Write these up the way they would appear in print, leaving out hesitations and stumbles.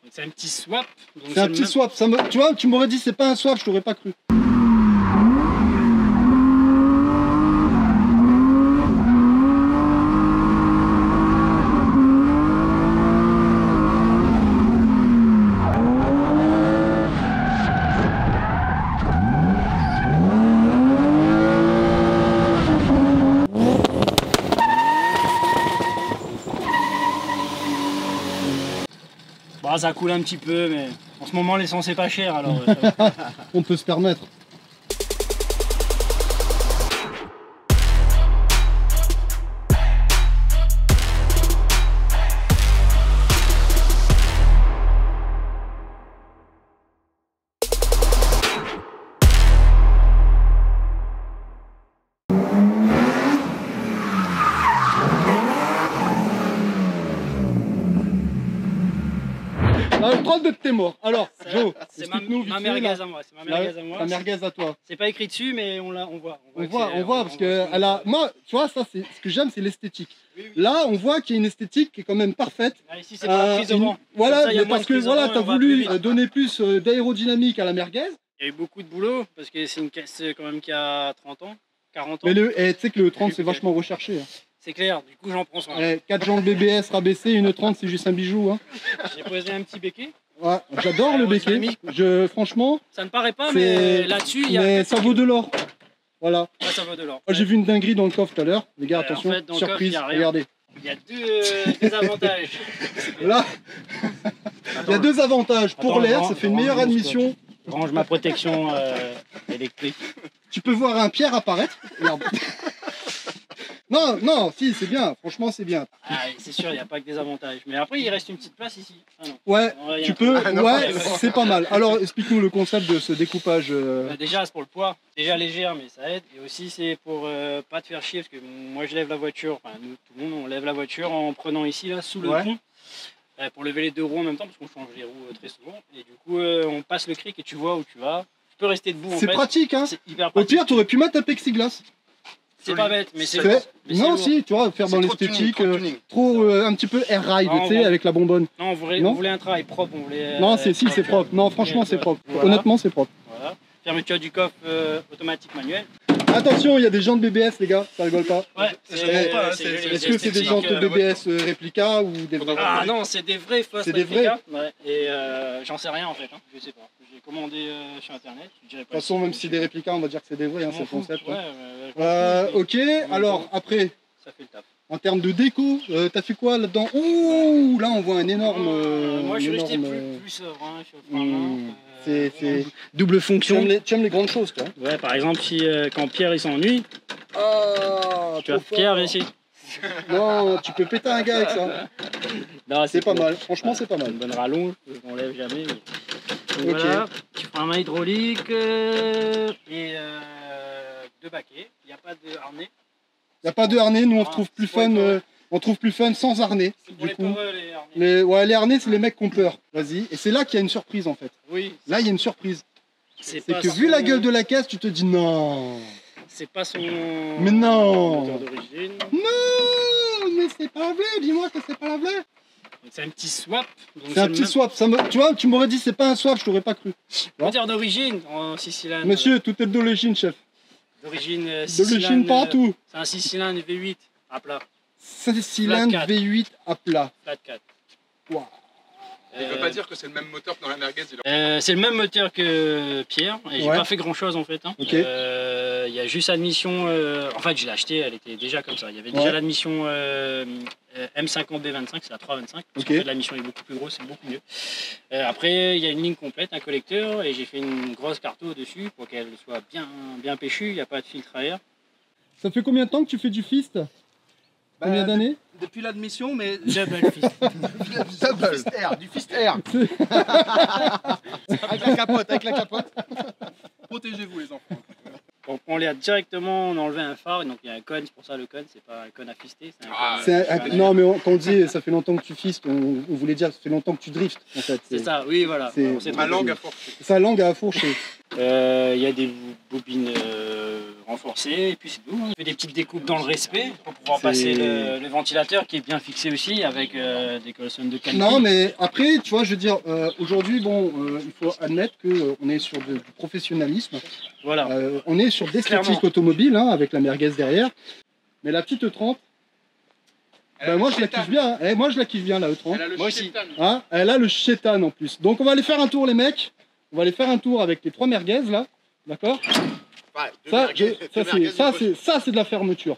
C'est un petit swap. C'est un petit swap. Tu vois, tu m'aurais dit c'est pas un swap, je t'aurais pas cru. Bah, ça coule un petit peu, mais en ce moment l'essence est pas chère alors. On peut se permettre. Le troll de t'es mort. Alors, Joe, c'est ma merguez à moi. C'est ma merguez à moi. La merguez à toi. C'est pas écrit dessus, mais on voit. On voit parce que elle a. Moi, tu vois, ça, c'est ce que j'aime, c'est l'esthétique. Oui. Là, on voit qu'il y a une esthétique qui est quand même parfaite. Ah, ici, c'est pas la prise de vent. Voilà, mais parce que voilà, t'as voulu donner plus d'aérodynamique à la merguez. Il y a eu beaucoup de boulot parce que c'est une caisse quand même qui a 30 ans, 40 ans. Mais tu sais que le 30, c'est vachement recherché. Hein. C'est clair, du coup, j'en prends soin. 4 jambes BBS rabaissées, une 30, c'est juste un bijou. Hein. J'ai posé un petit béquet. Ouais, j'adore le béquet. Franchement. Ça ne paraît pas, mais là-dessus, il y a. Mais ça vaut de l'or. Voilà. Ouais, ça vaut de l'or. J'ai vu une dinguerie dans le coffre tout à l'heure. Les gars, attention, en fait, surprise, regardez. Il y a deux avantages. Là, il y a deux avantages. Pour l'air, ça fait une meilleure admission. Je range ma protection électrique. Tu peux voir un Pierre apparaître. Regarde. Non, si, c'est bien. Franchement, c'est bien. Ah, c'est sûr, il n'y a pas que des avantages. Mais après, il reste une petite place ici. Ah, non. Ouais, tu peux. Ouais, c'est pas mal. Alors, explique-nous le concept de ce découpage. Déjà, c'est pour le poids. Déjà légère, mais ça aide. Et aussi, c'est pour pas te faire chier. Parce que moi, je lève la voiture. Enfin, nous, tout le monde, on lève la voiture en prenant ici, là, sous le pont. Pour lever les deux roues en même temps, parce qu'on change les roues très souvent. Et du coup, on passe le cric et tu vois où tu vas. Tu peux rester debout. C'est pratique, hein. C'est hyper pratique. Au pire, tu aurais pu mettre un plexiglas. C'est pas bête, mais c'est non, si, tu vois, faire dans l'esthétique, trop un petit peu air ride, tu sais, avec la bonbonne. Non, on voulait un travail propre, on voulait. Non, c'est propre. Non, franchement, c'est propre. Voilà. Honnêtement, c'est propre. Voilà. Fermeture du coffre automatique manuel. Attention, il y a des jantes BBS, les gars, ça rigole pas. Ouais, est-ce que c'est des jantes BBS réplica ou des vrais? Ah non, c'est des vrais fausses réplica. Ouais. Et j'en sais rien en fait, hein. Je sais pas. J'ai commandé sur internet. De toute façon, même si des réplicas, on va dire que c'est des vrais, hein, c'est le concept. Ok, alors après, ça fait le taf. En termes de déco, t'as fait quoi là-dedans? Ouh, là on voit un énorme. Moi je suis resté plus serein, c'est double fonction. Tu aimes les grandes choses, toi? Ouais, par exemple, si quand Pierre il s'ennuie, tu as Pierre ici. Non, tu peux péter un gars avec ça. C'est pas mal, franchement c'est pas mal. Une bonne rallonge, je m'enlève jamais. Ok. Voilà, tu prends un main hydraulique et deux baquets. Il n'y a pas de harnais. Il n'y a pas de harnais, nous on trouve plus fun. On trouve plus fun sans harnais. C'est pour les peureux, les harnais. Mais ouais, les harnais, c'est les mecs qui ont peur. Vas-y. Et c'est là qu'il y a une surprise en fait. Oui. Là, il y a une surprise. C'est que vu la gueule de la caisse, tu te dis non. C'est pas son. Mais non. Moteur d'origine. Non, mais c'est pas vrai. Dis-moi que c'est pas vrai. C'est un petit swap. C'est un petit swap. Tu vois, tu m'aurais dit c'est pas un swap, je t'aurais pas cru. Moteur d'origine en 6 cylindres. Monsieur, tout est d'origine, chef. D'origine 6 partout. C'est un 6 cylindres V8 à plat. 6 cylindres V8 à plat. Flat 4. Wow. Il ne veut pas dire que c'est le même moteur que dans la merguez. C'est le même moteur que Pierre. Et j'ai pas fait grand chose en fait. Hein. Okay. Il y a juste l'admission. En fait, je l'ai acheté, elle était déjà comme ça. Il y avait déjà l'admission M50B25, c'est la 325. Parce qu'en fait, l'admission est beaucoup plus grosse, c'est beaucoup mieux. Après, il y a une ligne complète, un collecteur, et j'ai fait une grosse carto dessus pour qu'elle soit bien péchue. Il n'y a pas de filtre à air. Ça fait combien de temps que tu fais du fist? Combien d'années? Depuis l'admission, mais double fist. Du fist air. Avec la capote. Protégez-vous les enfants. On prend l'air directement, on enlevait un phare, donc il y a un cône, c'est pour ça le cône, c'est pas un cône à fister. Non mais quand on dit ça fait longtemps que tu fistes, on voulait dire ça fait longtemps que tu driftes en fait. C'est ça, oui voilà. Ma langue à fourcher. Sa langue à fourcher. Il y a des bobines renforcées et puis c'est tout. On fait des petites découpes dans le respect pour pouvoir passer le ventilateur qui est bien fixé aussi avec des colonnes de calcul. Non, mais après, tu vois, je veux dire, aujourd'hui, bon, il faut admettre qu'on est sur du professionnalisme. Voilà. On est sur d'esthétique automobile, hein, avec la merguez derrière. Mais la petite E30, ben moi je la kiffe bien. Hein. Moi je la kiffe bien, la E30. Elle a le Moi aussi. Hein, elle a le chétane en plus. Donc on va aller faire un tour, les mecs. On va aller faire un tour avec les 3 merguez là. D'accord? Ça, c'est de la fermeture.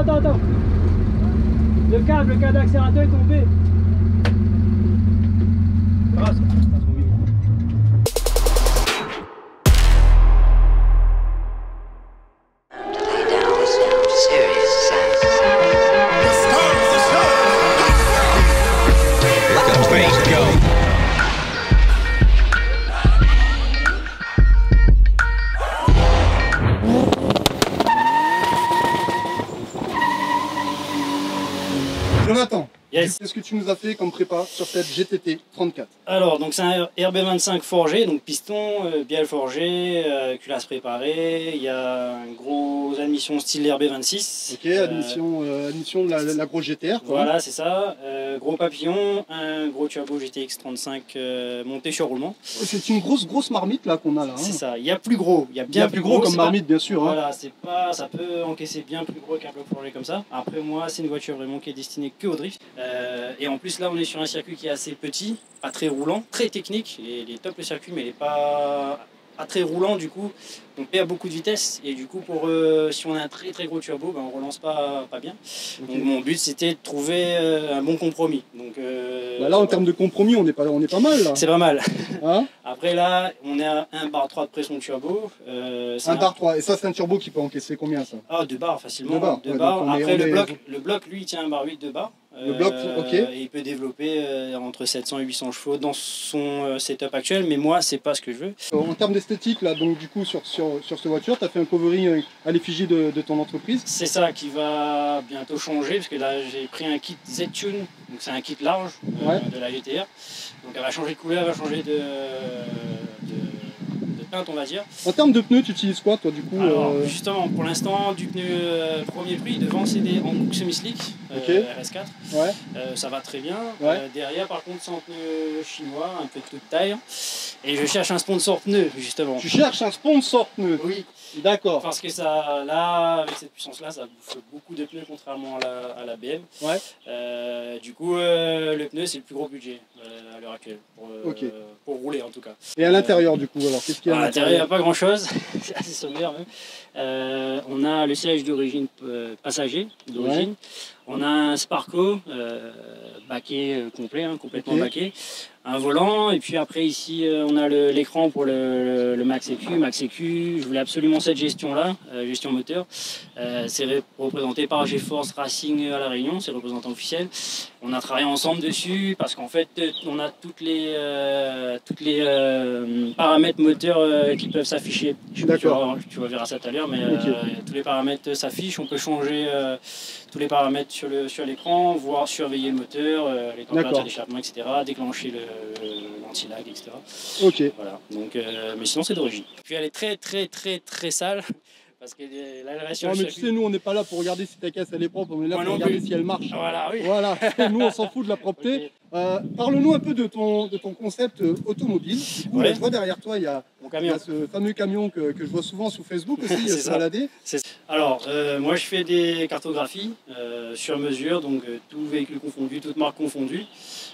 Attends. Le câble d'accélérateur est tombé. Ah, ça passe trop vite. Jonathan, Yes. qu'est-ce que tu nous as fait comme prépa sur cette GTT 34? Alors, donc c'est un RB25 forgé, donc piston, bielle forgée, culasse préparée. Il y a une grosse admission style RB26. Ok, admission de la grosse GTR. Quoi. Voilà, c'est ça. Gros papillon, un gros turbo GTX 35 monté sur roulement. C'est une grosse marmite là qu'on a là. Hein. C'est ça. Il y a plus gros. Il y a Bien plus gros comme c'est marmite, bien sûr. Hein. Voilà, c'est pas, ça peut encaisser bien plus gros qu'un bloc forgé comme ça. Après, moi, c'est une voiture vraiment qui est destinée que au drift. Et en plus, là, on est sur un circuit qui est assez petit, pas très roulant, très technique. Il est top le circuit, mais il n'est pas très roulant. Du coup, on perd beaucoup de vitesse. Et du coup, si on a un très gros turbo, ben, on relance pas bien. Okay. Donc, mon but, c'était de trouver un bon compromis. Donc, là, en termes de compromis, on est pas mal. Là. C'est pas mal. Hein? Après, là, on est à 1 bar 3 de pression turbo. 1 bar 3. Et ça, c'est un turbo qui peut encaisser combien, ça? Ah, 2 bars, facilement. 2 bars. Bars. Après, le bloc, lui, il tient 1 bar 8, 2 bars. Le bloc, ok. Et il peut développer entre 700 et 800 chevaux dans son setup actuel, mais moi, c'est pas ce que je veux. En termes d'esthétique, là, donc du coup, sur cette voiture, tu as fait un covering à l'effigie de ton entreprise. C'est ça qui va bientôt changer, parce que là, j'ai pris un kit Z-Tune, donc c'est un kit large de la GTR. Donc elle va changer de couleur, elle va changer de teinte, on va dire. En termes de pneus, tu utilises quoi, toi, du coup? Alors, justement, pour l'instant, du pneu premier prix, devant, c'est des Hankook semi-slick, RS4. Ouais. Ça va très bien. Ouais. Derrière, par contre, c'est un pneu chinois, un peu de toute taille. Et je cherche un sponsor pneu, justement. Tu cherches un sponsor pneu? Oui. D'accord. Parce que ça, là, avec cette puissance-là, ça bouffe beaucoup de pneus, contrairement à la BM. Ouais. Du coup, le pneu, c'est le plus gros budget à l'heure actuelle, pour rouler en tout cas. Et à l'intérieur, du coup, alors, qu'est-ce qu'il y a à l'intérieur? Il n'y a pas grand-chose, c'est assez sommaire même. On a le siège d'origine passager, d'origine. Ouais. On a un Sparco baquet complet, hein, complètement baquet. Un volant, et puis après ici on a l'écran pour le Max EQ. Je voulais absolument cette gestion-là, gestion moteur. C'est représenté par GeForce Racing à La Réunion, c'est le représentant officiel. On a travaillé ensemble dessus parce qu'en fait on a toutes les paramètres moteurs qui peuvent s'afficher. Tu verras ça tout à l'heure, mais tous les paramètres s'affichent. On peut changer tous les paramètres sur l'écran, voir surveiller le moteur, les températures d'échappement, etc., déclencher l'anti-lag, etc. Ok. Voilà. Donc, mais sinon, c'est d'origine. Puis elle est très, très, très, très sale. Parce que là, elle reste sur non, le mais tu sais, nous, on n'est pas là pour regarder si ta caisse elle est propre, on est là pour regarder si elle marche. Voilà, oui. Voilà. Nous, on s'en fout de la propreté. Parle-nous un peu de ton concept automobile. Du coup, je vois derrière toi, il y a ce fameux camion que je vois souvent sur Facebook aussi, se balader. Alors, moi, je fais des cartographies sur mesure, donc tout véhicule confondu, toute marque confondue.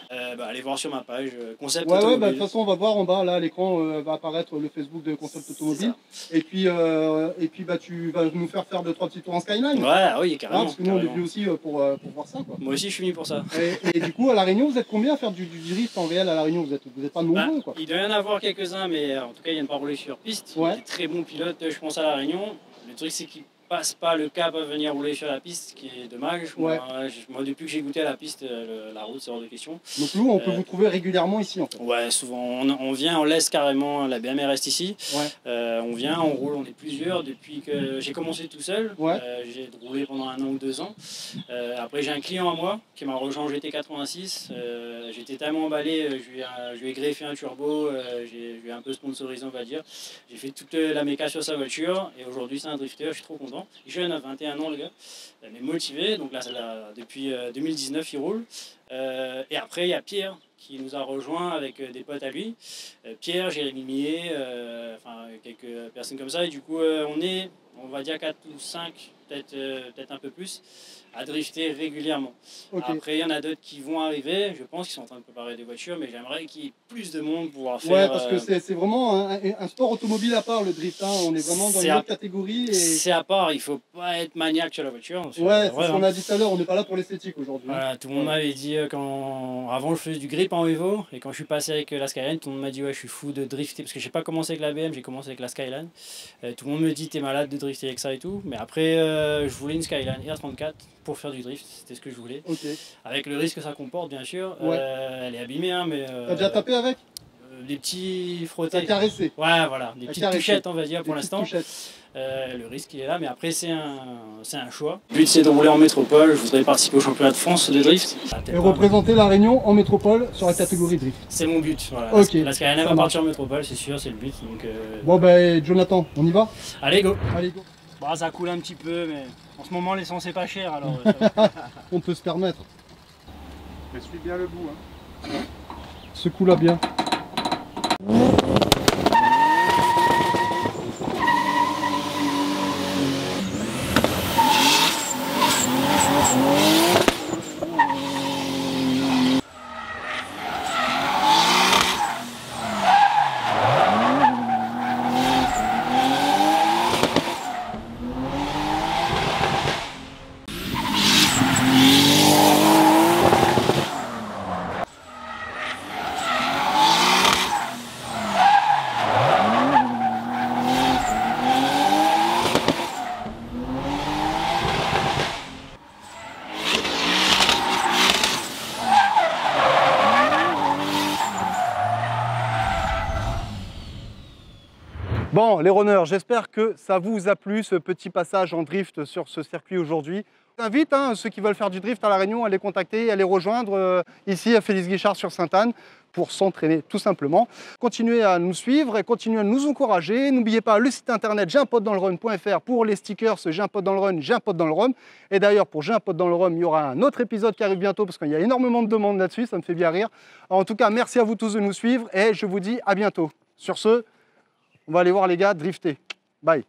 Allez voir sur ma page concept automobile. De toute façon, on va voir en bas, là, à l'écran va apparaître le Facebook de concept automobile. Et puis tu vas nous faire 2-3 petits tours en Skyline. Ouais, oui, carrément. Parce que nous, on est venus aussi pour voir ça. Quoi. Moi aussi, je suis venu pour ça. Et du coup, à La Réunion, vous êtes combien à faire du drift en réel à La Réunion? Vous êtes pas nombreux, quoi. Il doit y en avoir quelques-uns, mais en tout cas, ils viennent pas rouler sur piste. Il y a des très bons pilotes, je pense, à La Réunion. Le truc, c'est qu'ils passe pas le cap à venir rouler sur la piste, ce qui est dommage. Moi, depuis que j'ai goûté à la piste, la route, c'est hors de question. Donc nous, on peut vous trouver régulièrement ici, en fait. Ouais, souvent. On vient, on laisse carrément, la BM reste ici. On vient, on roule, on est plusieurs. Depuis que j'ai commencé tout seul, j'ai roulé pendant 1 an ou 2 ans. Après, j'ai un client à moi qui m'a rejoint en GT86. J'étais tellement emballé, je lui ai greffé un turbo, je lui ai un peu sponsorisé, on va dire. J'ai fait toute la méca sur sa voiture et aujourd'hui, c'est un drifter, je suis trop content. Il est jeune, à 21 ans le gars, mais motivé, donc là depuis 2019 il roule. Et après il y a Pierre qui nous a rejoint avec des potes à lui. Pierre, Jérémy Millet, quelques personnes comme ça, et du coup on va dire 4 ou 5, peut-être un peu plus, à drifter régulièrement. Après, il y en a d'autres qui vont arriver, je pense qu'ils sont en train de préparer des voitures, mais j'aimerais qu'il y ait plus de monde pour pouvoir faire... Ouais, parce que c'est vraiment un sport automobile à part, le drift. On est vraiment dans une autre catégorie. C'est à part, il ne faut pas être maniaque sur la voiture. Ouais, c'est ce qu'on a dit tout à l'heure, on n'est pas là pour l'esthétique aujourd'hui. Voilà, tout le monde m'avait dit, avant je faisais du grip en Evo, et quand je suis passé avec la Skyline, tout le monde m'a dit ouais, je suis fou de drifter, parce que j'ai pas commencé avec la BM, j'ai commencé avec la Skyline. Tout le monde me dit t'es malade de drifter avec ça et tout, mais après je voulais une Skyline R34 pour faire du drift, c'était ce que je voulais. Avec le risque que ça comporte, bien sûr. Elle est abîmée, hein, mais... T'as déjà tapé avec? Des petits frottés. T'as caressé? Ouais, voilà, des petites touchettes, on va dire, pour l'instant. Le risque, il est là, mais après, c'est un choix. Le but, c'est de rouler en métropole. Je voudrais participer au championnat de France de drift. Et représenter La Réunion en métropole sur la catégorie drift. C'est mon but, voilà. La Skyline va partir en métropole, c'est sûr, c'est le but. Donc, Bon, Jonathan, on y va? Allez, go! Allez, go! Bah, ça coule un petit peu, mais en ce moment, l'essence est pas chère, alors... On peut se permettre. Mais suis bien le bout, hein. Secoue-la bien. Bon, les runners, j'espère que ça vous a plu, ce petit passage en drift sur ce circuit aujourd'hui. J'invite ceux qui veulent faire du drift à La Réunion à les contacter, à les rejoindre ici à Félix Guichard sur Sainte-Anne pour s'entraîner tout simplement. Continuez à nous suivre et continuez à nous encourager. N'oubliez pas le site internet jeuunpotedanslerun.fr pour les stickers J'ai un pote dans le run, j'ai un pote dans le rhum. Et d'ailleurs pour J'ai un pote dans le rhum, il y aura un autre épisode qui arrive bientôt parce qu'il y a énormément de demandes là-dessus, ça me fait bien rire. En tout cas, merci à vous tous de nous suivre et je vous dis à bientôt. Sur ce, on va aller voir les gars drifter. Bye.